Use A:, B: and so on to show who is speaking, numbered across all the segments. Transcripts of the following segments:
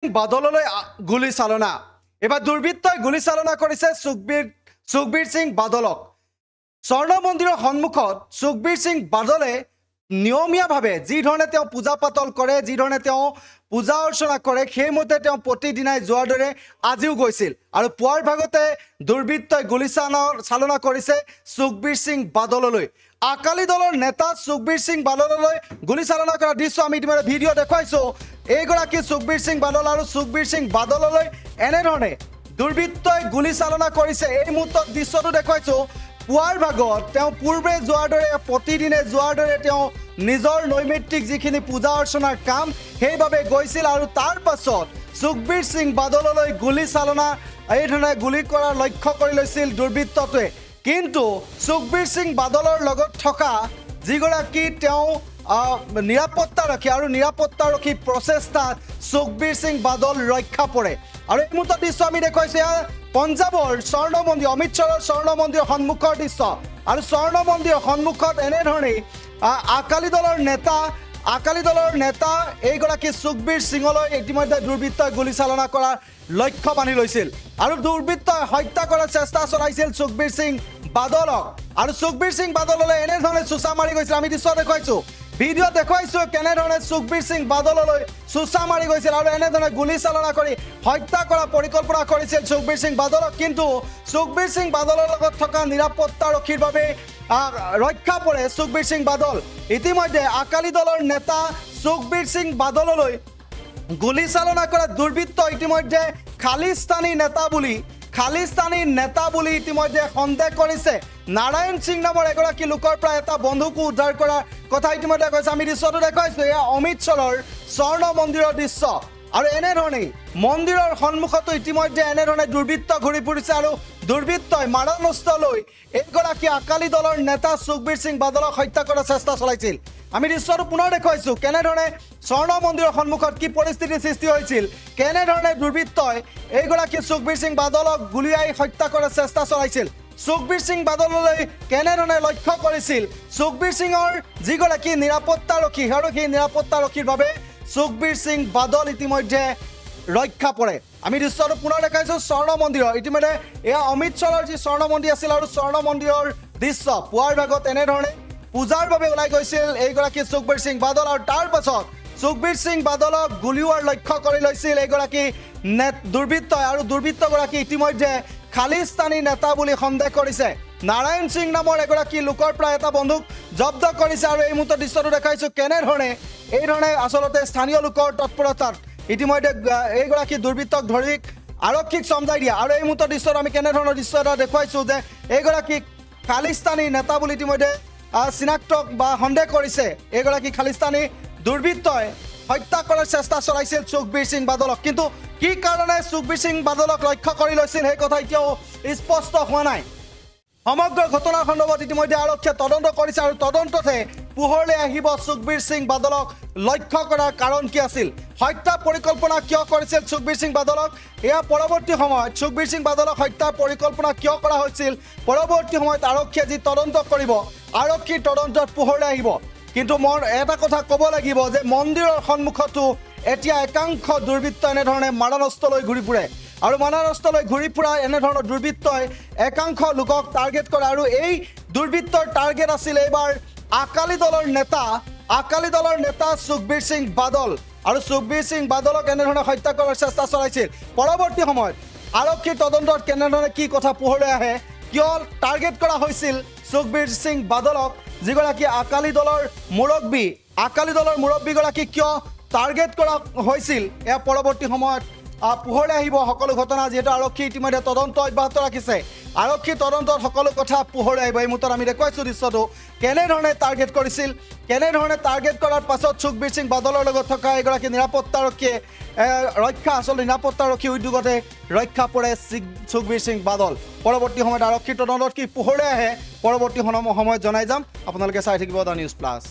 A: বাদললৈ গুলি চালনা এবাৰ দুৰ্বৃত্তই গুলি চালনা কৰিছে সুখবীৰ সিং বাদলক স্বৰ্ণ মন্দিৰৰ সন্মুখত সুখবীৰ সিং বাদলে নিয়মীয়াভাৱে যি ধৰণে তেওঁ পূজা পাতল কৰে যি ধৰণে তেওঁ পূজা অৰ্চনা কৰে সেইমতে তেওঁ প্ৰতিদিনাই যোৱাৰ দৰে আজিও গৈছিল আৰু পুৱাৰ ভাগতে দুৰ্বৃত্তই গুলি চালনা কৰিছে সুখবীৰ সিং বাদললৈ আকালি দলৰ নেতা সুখবীৰ সিং বাদললৈ গুলি চালনা কৰা দৃশ্য আমি ইতিমধ্যে ভিডিঅ' দেখুৱাইছো এইগৰাকী সুখবীৰ সিং বাদল আৰু সুখবীৰ সিং বাদললৈ এনেধৰণে দুৰ্বৃত্তই গুলি চালনা কৰিছে এই মুহূৰ্তত দৃশ্যটো দেখুৱাইছো পুৱাৰ ভাগত তেওঁ পূৰ্বে যোৱাৰ দৰে প্ৰতিদিনে যোৱাৰ দৰে তেওঁ নিজৰ নৈমিত্তিক যিখিনি পূজা অৰ্চনাৰ কাম সেইভাবে গৈছিল আৰু তাৰ পাছত সুখবীৰ সিং বাদললৈ গুলি চালনা এই ধৰণে গুলি কৰাৰ লক্ষ্য কৰি লৈছিল দুৰ্বৃত্তটোৱে কিন্তু সুখবীৰ সিং বাদলৰ লগত থকা যিগৰাকী তেওঁ নিৰাপত্তাৰক্ষী আৰু নিৰাপত্তাৰক্ষী প্ৰচেষ্টাত সুখবীৰ সিং বাদল ৰক্ষা পৰে আৰু এই মুহূৰ্তত দৃশ্য আমি দেখুৱাইছো পঞ্জাবৰ স্বৰ্ণ মন্দিৰ অমৃতসৰৰ স্বৰ্ণ মন্দিৰৰ সন্মুখৰ দৃশ্য আৰু স্বৰ্ণ মন্দিৰৰ সন্মুখত এনেধৰণে আকালি দলৰ নেতা এইগৰাকী সুখবীৰ সিঙলৈ ইতিমধ্যে দুৰ্বৃত্তই গুলি চালনা কৰাৰ লক্ষ্য বান্ধি লৈছিল আৰু দুৰ্বৃত্তই হত্যা কৰাৰ চেষ্টা চলাইছিল সুখবীৰ সিং বাদলক আৰু সুখবীৰ সিং বাদললৈ এনেধৰণে চুচা মাৰি গৈছিল আমি দৃশ্য দেখুৱাইছো ভিডিঅ' দেখুৱাইছো কেনেধৰণে সুখবীৰ সিং বাদললৈ চুচা মাৰি গৈছিল আৰু এনেধৰণে গুলি চালনা কৰি হত্যা কৰাৰ পৰিকল্পনা কৰিছিল সুখবীৰ সিং বাদলক কিন্তু সুখবীৰ সিং বাদলৰ লগত থকা নিৰাপত্তাৰক্ষীৰ বাবে ৰক্ষা পৰে সুখবীৰ সিং বাদল ইতিমধ্যে আকালি দলৰ নেতা সুখবীৰ সিং বাদললৈ গুলি চালনা কৰা দুৰ্বৃত্ত ইতিমধ্যে খালিস্তানী নেতা বুলি ইতিমধ্যে সন্দেহ কৰিছে নাৰায়ণ সিং নামৰ এগৰাকী লোকৰ পৰা এটা বন্ধুকো উদ্ধাৰ কৰাৰ কথা ইতিমধ্যে কৈছে আমি দৃশ্যটো দেখুৱাইছো এয়া অমৃতসৰৰ স্বৰ্ণ মন্দিৰৰ দৃশ্য আৰু এনেধৰণে মন্দিৰৰ সন্মুখতো ইতিমধ্যে এনেধৰণে দুৰ্বৃত্ত ঘূৰি ফুৰিছে আৰু দুৰ্বৃত্তই মাৰণাস্ত্ৰলৈ এগৰাকী আকালি দলৰ নেতা সুখবীৰ সিং বাদলক হত্যা কৰাৰ চেষ্টা চলাইছিল আমি দৃশ্যটো পুনৰ দেখুৱাইছো কেনেধৰণে স্বৰ্ণ মন্দিৰৰ সন্মুখত কি পৰিস্থিতিৰ সৃষ্টি হৈছিল কেনেধৰণে দুৰ্বৃত্তই এইগৰাকী সুখবীৰ সিং বাদলক গুলিয়াই হত্যা কৰাৰ চেষ্টা চলাইছিল সুখবীৰ সিং বাদললৈ কেনেধৰণে লক্ষ্য কৰিছিল সুখবীৰ সিঙৰ যিগৰাকী নিৰাপত্তাৰক্ষী আৰু সেই নিৰাপত্তাৰক্ষীৰ বাবে সুখবীৰ সিং বাদল ইতিমধ্যে ৰক্ষা পৰে আমি দৃশ্যটো পুনৰ দেখাইছো স্বৰ্ণ মন্দিৰৰ ইতিমধ্যে এয়া অমৃতসৰৰ যি স্বৰ্ণ মন্দিৰ আছিল আৰু স্বৰ্ণ মন্দিৰৰ দৃশ্য পুৱাৰ ভাগত এনেধৰণে পূজাৰ বাবে ওলাই গৈছিল এইগৰাকী সুখবীৰ সিং বাদল আৰু তাৰ পাছত সুখবীৰ সিং বাদলক গুলিওৱাৰ লক্ষ্য কৰি লৈছিল এইগৰাকী দুৰ্বৃত্তই আৰু দুৰ্বৃত্তগৰাকী ইতিমধ্যে খালিস্তানী নেতা বুলি সন্দেহ কৰিছে নাৰায়ণ সিং নামৰ এগৰাকী লোকৰ পৰা এটা বন্দুক জব্দ কৰিছে আৰু এই মুহূৰ্তত দৃশ্যটো দেখাইছো কেনেধৰণে এইধৰণে আচলতে স্থানীয় লোকৰ তৎপৰতাত ইতিমধ্যে এইগৰাকী দুৰ্বৃত্তক ধৰি আৰক্ষীক চমজাই দিয়া আৰু এই মুহূৰ্তত দৃশ্যত আমি কেনেধৰণৰ দৃশ্য এটা দেখুৱাইছো যে এইগৰাকী খালিস্তানী নেতা বুলি ইতিমধ্যে চিনাক্ত বা সন্দেহ কৰিছে এইগৰাকী খালিস্তানী দুৰ্বৃত্তই হত্যা কৰাৰ চেষ্টা চলাইছিল সুখবীৰ সিং বাদলক কিন্তু কি কাৰণে সুখবীৰ সিং বাদলক লক্ষ্য কৰি লৈছিল সেই কথা এতিয়াও স্পষ্ট হোৱা নাই সমগ্ৰ ঘটনাৰ সন্দৰ্ভত ইতিমধ্যে আৰক্ষীয়ে তদন্ত কৰিছে আৰু তদন্ততে পোহৰলৈ আহিব সুখবীৰ সিং বাদলক লক্ষ্য কৰাৰ কাৰণ কি আছিল হত্যা পৰিকল্পনা কিয় কৰিছিল সুখবীৰ সিং বাদলক এয়া পৰৱৰ্তী সময়ত সুখবীৰ সিং বাদলক হত্যাৰ পৰিকল্পনা কিয় কৰা হৈছিল পৰৱৰ্তী সময়ত আৰক্ষীয়ে যি তদন্ত কৰিব আৰক্ষীৰ তদন্তত পোহৰলৈ আহিব কিন্তু মই এটা কথা ক'ব লাগিব যে মন্দিৰৰ সন্মুখতো এতিয়া একাংশ দুৰ্বৃত্ত এনেধৰণে মাৰণাস্ত্ৰলৈ ঘূৰি ফুৰে আৰু মাৰণাস্ত্ৰলৈ ঘূৰি ফুৰা এনেধৰণৰ দুৰ্বৃত্তই একাংশ লোকক টাৰ্গেট কৰে আৰু এই দুৰ্বৃত্তৰ টাৰ্গেট আছিল এইবাৰ আকালি দলৰ নেতা সুখবীৰ সিং বাদল আৰু সুখবীৰ সিং বাদলক এনেধৰণে হত্যা কৰাৰ চেষ্টা চলাইছিল পৰৱৰ্তী সময়ত আৰক্ষীৰ তদন্তত কেনেধৰণে কি কথা পোহৰলৈ আহে কিয় টাৰ্গেট কৰা হৈছিল সুখবীৰ সিং বাদলক যিগৰাকী আকালি দলৰ মুৰব্বীগৰাকী কিয় টাৰ্গেট কৰা হৈছিল এয়া পৰৱৰ্তী সময়ত পোহৰলৈ আহিব সকলো ঘটনা যিহেতু আৰক্ষী ইতিমধ্যে তদন্ত অব্যাহত ৰাখিছে আৰক্ষী তদন্তত সকলো কথা পোহৰলৈ আহিব এই মুহূৰ্তত আমি দেখুৱাইছো দৃশ্যটো কেনেধৰণে টাৰ্গেট কৰিছিল কেনেধৰণে টাৰ্গেট কৰাৰ পাছত সুখবীৰ সিং বাদলৰ লগত থকা এগৰাকী নিৰাপত্তাৰক্ষীয়ে নিৰাপত্তাৰক্ষী উদ্যোগতে ৰক্ষা পৰে সুখবীৰ সিং বাদল পৰৱৰ্তী সময়ত আৰক্ষীৰ তদন্তত কি পোহৰলৈ আহে পৰৱৰ্তী সময়ত জনাই যাম আপোনালোকে চাই থাকিব দা নিউজ প্লাছ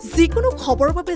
B: যিকোনো খবৰৰ বাবে